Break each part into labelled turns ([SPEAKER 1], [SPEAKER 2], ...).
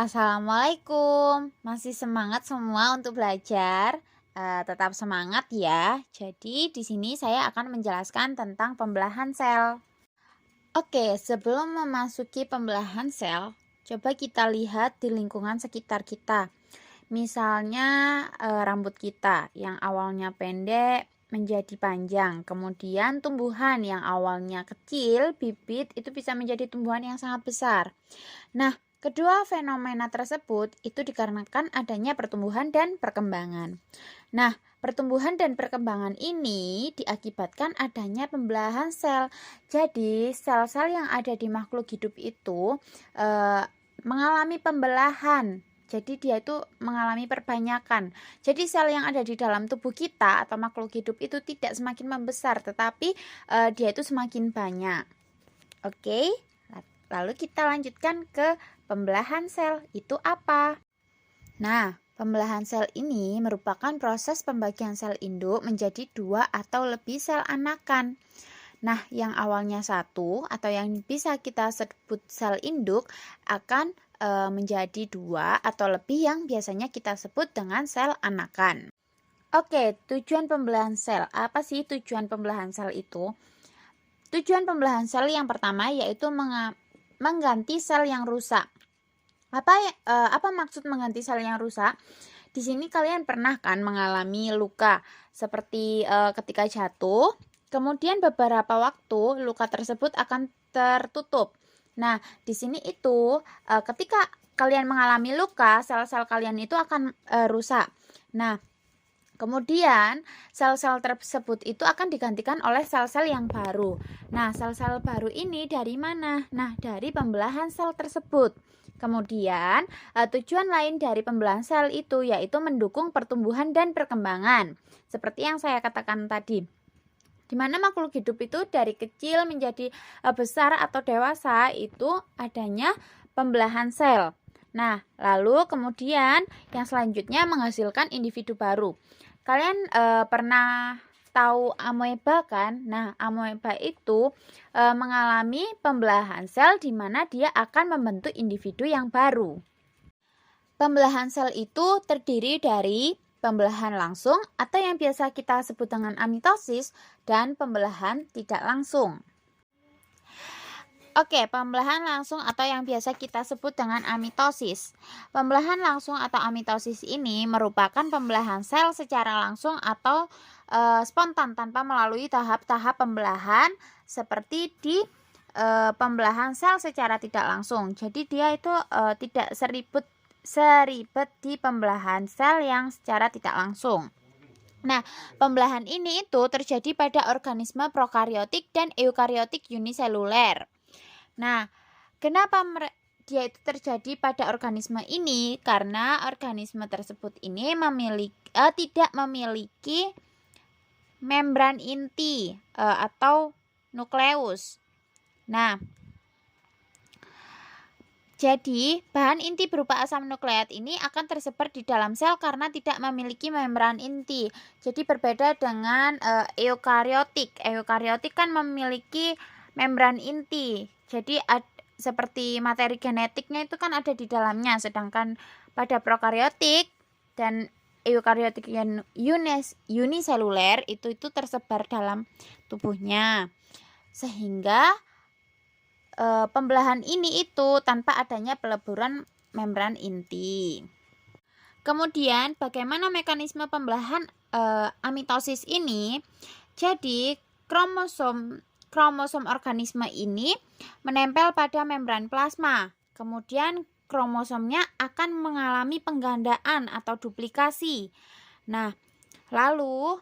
[SPEAKER 1] Assalamualaikum, masih semangat semua untuk belajar? Tetap semangat ya. Jadi di sini saya akan menjelaskan tentang pembelahan sel. Oke, sebelum memasuki pembelahan sel, coba kita lihat di lingkungan sekitar kita. Misalnya rambut kita yang awalnya pendek menjadi panjang, kemudian tumbuhan yang awalnya kecil, bibit itu bisa menjadi tumbuhan yang sangat besar. Nah, kedua fenomena tersebut itu dikarenakan adanya pertumbuhan dan perkembangan. Nah, pertumbuhan dan perkembangan ini diakibatkan adanya pembelahan sel. Jadi, sel-sel yang ada di makhluk hidup itu mengalami pembelahan. Jadi dia itu mengalami perbanyakan. Jadi sel yang ada di dalam tubuh kita atau makhluk hidup itu tidak semakin membesar, tetapi dia itu semakin banyak. Oke, lalu kita lanjutkan ke pembelahan sel. Itu apa? Nah, pembelahan sel ini merupakan proses pembagian sel induk menjadi 2 atau lebih sel anakan. Nah, yang awalnya 1 atau yang bisa kita sebut sel induk akan menjadi 2 atau lebih yang biasanya kita sebut dengan sel anakan. Oke, tujuan pembelahan sel. Apa sih tujuan pembelahan sel itu? Tujuan pembelahan sel yang pertama yaitu mengganti sel yang rusak. Apa maksud mengganti sel yang rusak? Di sini kalian pernah kan mengalami luka seperti ketika jatuh, kemudian beberapa waktu luka tersebut akan tertutup. Nah, di sini itu ketika kalian mengalami luka, sel-sel kalian itu akan rusak. Nah, kemudian sel-sel tersebut itu akan digantikan oleh sel-sel yang baru. Nah, sel-sel baru ini dari mana? Nah, dari pembelahan sel tersebut. Kemudian, tujuan lain dari pembelahan sel itu yaitu mendukung pertumbuhan dan perkembangan. Seperti yang saya katakan tadi. Di mana makhluk hidup itu dari kecil menjadi besar atau dewasa itu adanya pembelahan sel. Nah, lalu kemudian yang selanjutnya menghasilkan individu baru. Kalian pernah tahu amoeba kan? Nah, amoeba itu mengalami pembelahan sel di mana dia akan membentuk individu yang baru. Pembelahan sel itu terdiri dari pembelahan langsung atau yang biasa kita sebut dengan amitosis dan pembelahan tidak langsung. Oke, pembelahan langsung atau yang biasa kita sebut dengan amitosis. Pembelahan langsung atau amitosis ini merupakan pembelahan sel secara langsung atau spontan tanpa melalui tahap-tahap pembelahan seperti di pembelahan sel secara tidak langsung. Jadi dia itu tidak seribet di pembelahan sel yang secara tidak langsung. Nah, pembelahan ini itu terjadi pada organisme prokariotik dan eukariotik uniseluler. Nah, kenapa dia itu terjadi pada organisme ini? Karena organisme tersebut ini tidak memiliki membran inti atau nukleus. Nah, jadi bahan inti berupa asam nukleat ini akan tersebar di dalam sel karena tidak memiliki membran inti. Jadi berbeda dengan eukariotik. Eukariotik kan memiliki membran inti. Jadi seperti materi genetiknya itu kan ada di dalamnya, sedangkan pada prokariotik dan eukariotik uniseluler itu tersebar dalam tubuhnya. Sehingga pembelahan ini itu tanpa adanya peleburan membran inti. Kemudian bagaimana mekanisme pembelahan amitosis ini? Jadi kromosom organisme ini menempel pada membran plasma. Kemudian kromosomnya akan mengalami penggandaan atau duplikasi. Nah, lalu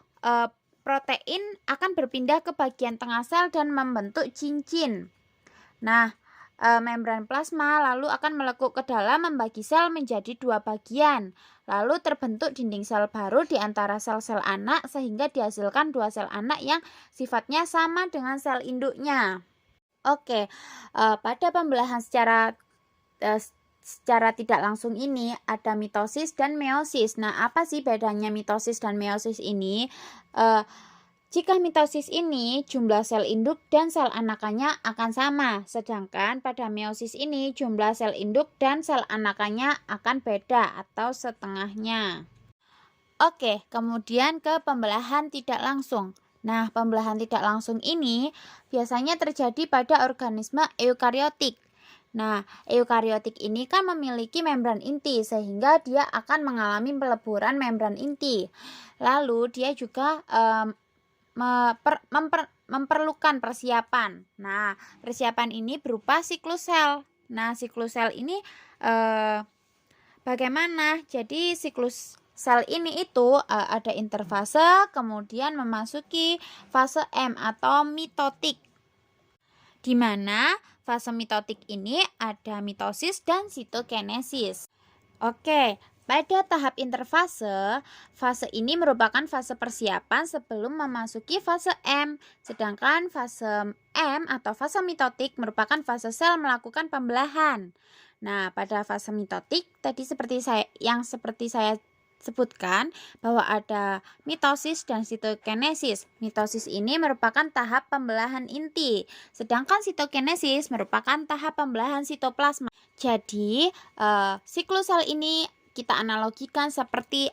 [SPEAKER 1] protein akan berpindah ke bagian tengah sel dan membentuk cincin. Nah, membran plasma lalu akan melekuk ke dalam membagi sel menjadi 2 bagian. Lalu terbentuk dinding sel baru di antara sel-sel anak sehingga dihasilkan 2 sel anak yang sifatnya sama dengan sel induknya. Oke, pada pembelahan secara tidak langsung ini ada mitosis dan meiosis. Nah, apa sih bedanya mitosis dan meiosis ini? Jika mitosis ini, jumlah sel induk dan sel anakannya akan sama, sedangkan pada meiosis ini jumlah sel induk dan sel anakannya akan beda atau setengahnya. Oke, kemudian ke pembelahan tidak langsung. Nah, pembelahan tidak langsung ini biasanya terjadi pada organisme eukariotik. Nah, eukariotik ini kan memiliki membran inti sehingga dia akan mengalami peleburan membran inti. Lalu dia juga memerlukan persiapan. Nah, persiapan ini berupa siklus sel. Nah, siklus sel ini bagaimana? Jadi siklus sel ini itu ada interfase, kemudian memasuki fase M atau mitotik. Di mana fase mitotik ini ada mitosis dan sitokinesis. Oke, pada tahap interfase, fase ini merupakan fase persiapan sebelum memasuki fase M. Sedangkan fase M atau fase mitotik merupakan fase sel melakukan pembelahan. Nah, pada fase mitotik tadi seperti saya sebutkan bahwa ada mitosis dan sitokinesis. Mitosis ini merupakan tahap pembelahan inti, sedangkan sitokinesis merupakan tahap pembelahan sitoplasma. Jadi, siklus sel ini kita analogikan seperti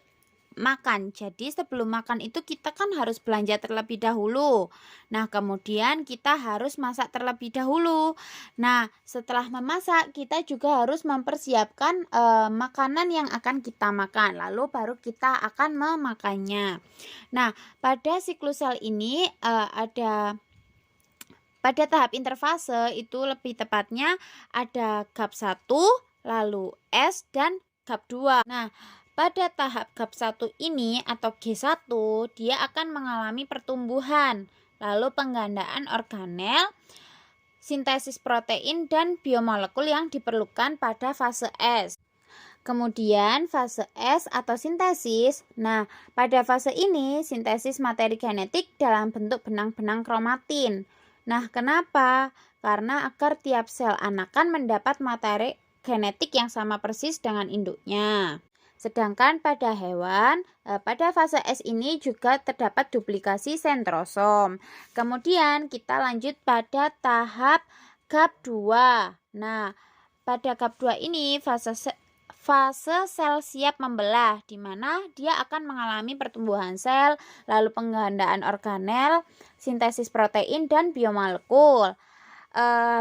[SPEAKER 1] makan. Jadi, sebelum makan itu kita kan harus belanja terlebih dahulu. Nah, kemudian kita harus masak terlebih dahulu. Nah, setelah memasak kita juga harus mempersiapkan makanan yang akan kita makan. Lalu baru kita akan memakannya. Nah, pada siklus sel ini pada tahap interfase itu lebih tepatnya ada GAP 1, lalu S dan GAP 2. Nah, pada tahap GAP 1 ini atau G1 dia akan mengalami pertumbuhan, lalu penggandaan organel, sintesis protein dan biomolekul yang diperlukan pada fase S. Kemudian fase S atau sintesis. Nah, pada fase ini sintesis materi genetik dalam bentuk benang-benang kromatin. Nah, kenapa? Karena agar tiap sel anakan mendapat materi genetik yang sama persis dengan induknya. Sedangkan pada hewan, pada fase S ini juga terdapat duplikasi sentrosom. Kemudian kita lanjut pada tahap GAP 2. Nah, pada GAP 2 ini fase sel siap membelah, di mana dia akan mengalami pertumbuhan sel, lalu penggandaan organel, sintesis protein dan biomolekul.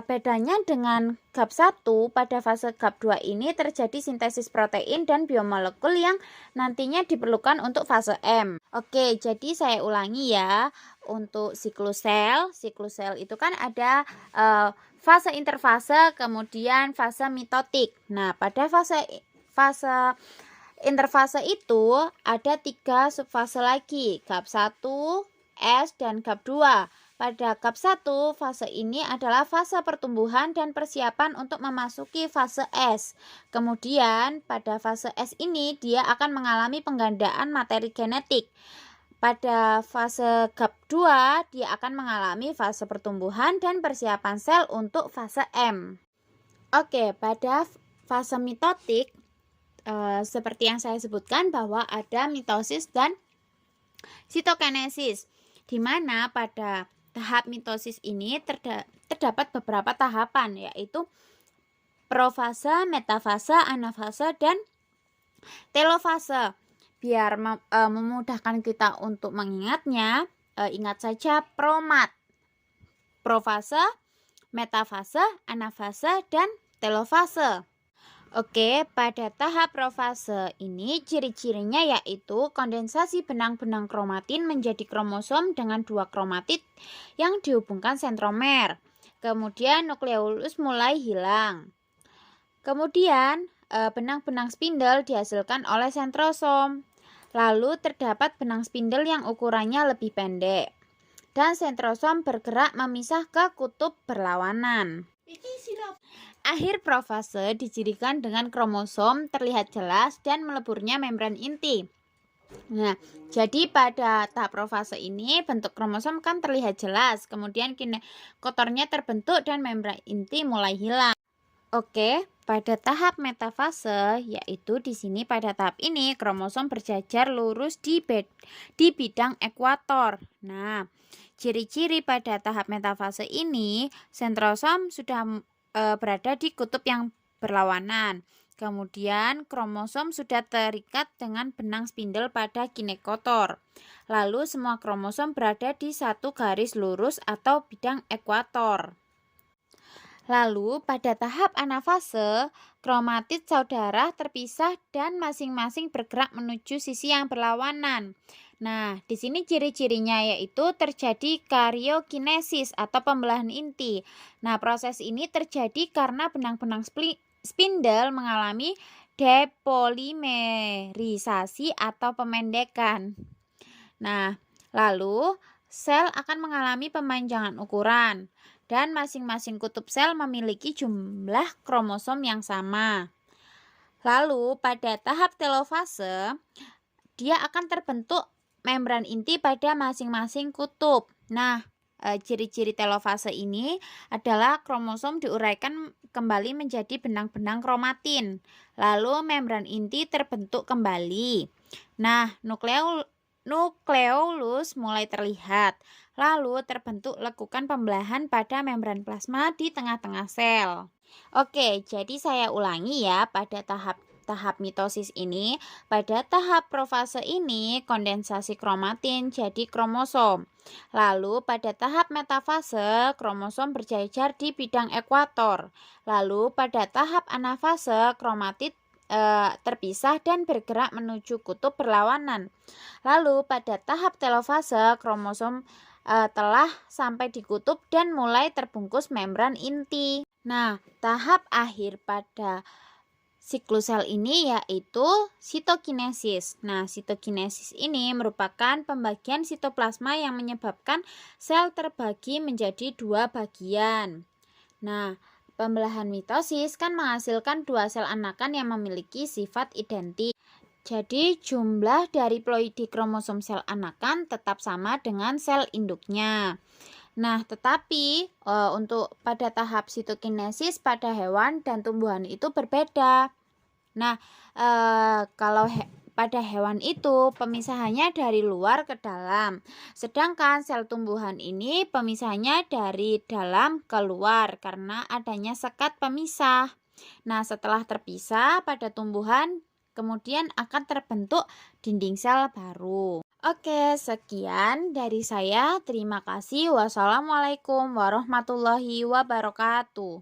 [SPEAKER 1] Bedanya dengan GAP 1, pada fase GAP 2 ini terjadi sintesis protein dan biomolekul yang nantinya diperlukan untuk fase M. Oke, jadi saya ulangi ya. Untuk siklus sel itu kan ada fase interfase, kemudian fase mitotik. Nah, pada fase interfase itu ada 3 subfase lagi, GAP 1, S, dan GAP 2. Pada GAP 1, fase ini adalah fase pertumbuhan dan persiapan untuk memasuki fase S. Kemudian pada fase S ini dia akan mengalami penggandaan materi genetik. Pada fase GAP 2 dia akan mengalami fase pertumbuhan dan persiapan sel untuk fase M. Oke, pada fase mitotik seperti yang saya sebutkan bahwa ada mitosis dan sitokinesis, di mana pada tahap mitosis ini terdapat beberapa tahapan, yaitu profase, metafase, anafase, dan telofase. Biar memudahkan kita untuk mengingatnya, ingat saja PROMAT: profase, metafase, anafase, dan telofase. Oke, pada tahap profase ini ciri-cirinya yaitu kondensasi benang-benang kromatin menjadi kromosom dengan 2 kromatid yang dihubungkan sentromer. Kemudian nukleolus mulai hilang. Kemudian benang-benang spindel dihasilkan oleh sentrosom. Lalu terdapat benang spindel yang ukurannya lebih pendek. Dan sentrosom bergerak memisah ke kutub berlawanan. Akhir profase dicirikan dengan kromosom terlihat jelas dan meleburnya membran inti. Nah, jadi pada tahap profase ini bentuk kromosom kan terlihat jelas, kemudian kotornya terbentuk dan membran inti mulai hilang. Oke, Pada tahap metafase, yaitu di sini pada tahap ini kromosom berjajar lurus di bidang ekuator. Nah, ciri-ciri pada tahap metafase ini, sentrosom sudah berada di kutub yang berlawanan. Kemudian kromosom sudah terikat dengan benang spindel pada ginekotor. Lalu semua kromosom berada di satu garis lurus atau bidang ekuator. Lalu pada tahap anafase, kromatid saudara terpisah dan masing-masing bergerak menuju sisi yang berlawanan. Nah, di sini ciri-cirinya yaitu terjadi karyokinesis atau pembelahan inti. Nah, proses ini terjadi karena benang-benang spindel mengalami depolimerisasi atau pemendekan. Nah, lalu sel akan mengalami pemanjangan ukuran dan masing-masing kutub sel memiliki jumlah kromosom yang sama. Lalu pada tahap telofase, dia akan terbentuk membran inti pada masing-masing kutub. Nah, ciri-ciri telofase ini adalah kromosom diuraikan kembali menjadi benang-benang kromatin. Lalu membran inti terbentuk kembali. Nah, nukleolus mulai terlihat. Lalu terbentuk lekukan pembelahan pada membran plasma di tengah-tengah sel. Oke, jadi saya ulangi ya pada tahap mitosis ini. Pada tahap profase ini kondensasi kromatin jadi kromosom. Lalu pada tahap metafase kromosom berjajar di bidang ekuator. Lalu pada tahap anafase kromatid terpisah dan bergerak menuju kutub berlawanan. Lalu pada tahap telofase kromosom telah sampai di kutub dan mulai terbungkus membran inti. Nah, tahap akhir pada siklus sel ini yaitu sitokinesis. Nah, sitokinesis ini merupakan pembagian sitoplasma yang menyebabkan sel terbagi menjadi dua bagian. Nah, pembelahan mitosis kan menghasilkan dua sel anakan yang memiliki sifat identik. Jadi, jumlah dari ploidi kromosom sel anakan tetap sama dengan sel induknya. Nah, tetapi untuk pada tahap sitokinesis pada hewan dan tumbuhan itu berbeda. Nah, kalau pada hewan itu pemisahannya dari luar ke dalam. Sedangkan sel tumbuhan ini pemisahannya dari dalam ke luar karena adanya sekat pemisah. Nah, setelah terpisah pada tumbuhan, kemudian akan terbentuk dinding sel baru. Oke, sekian dari saya. Terima kasih. Wassalamualaikum warahmatullahi wabarakatuh.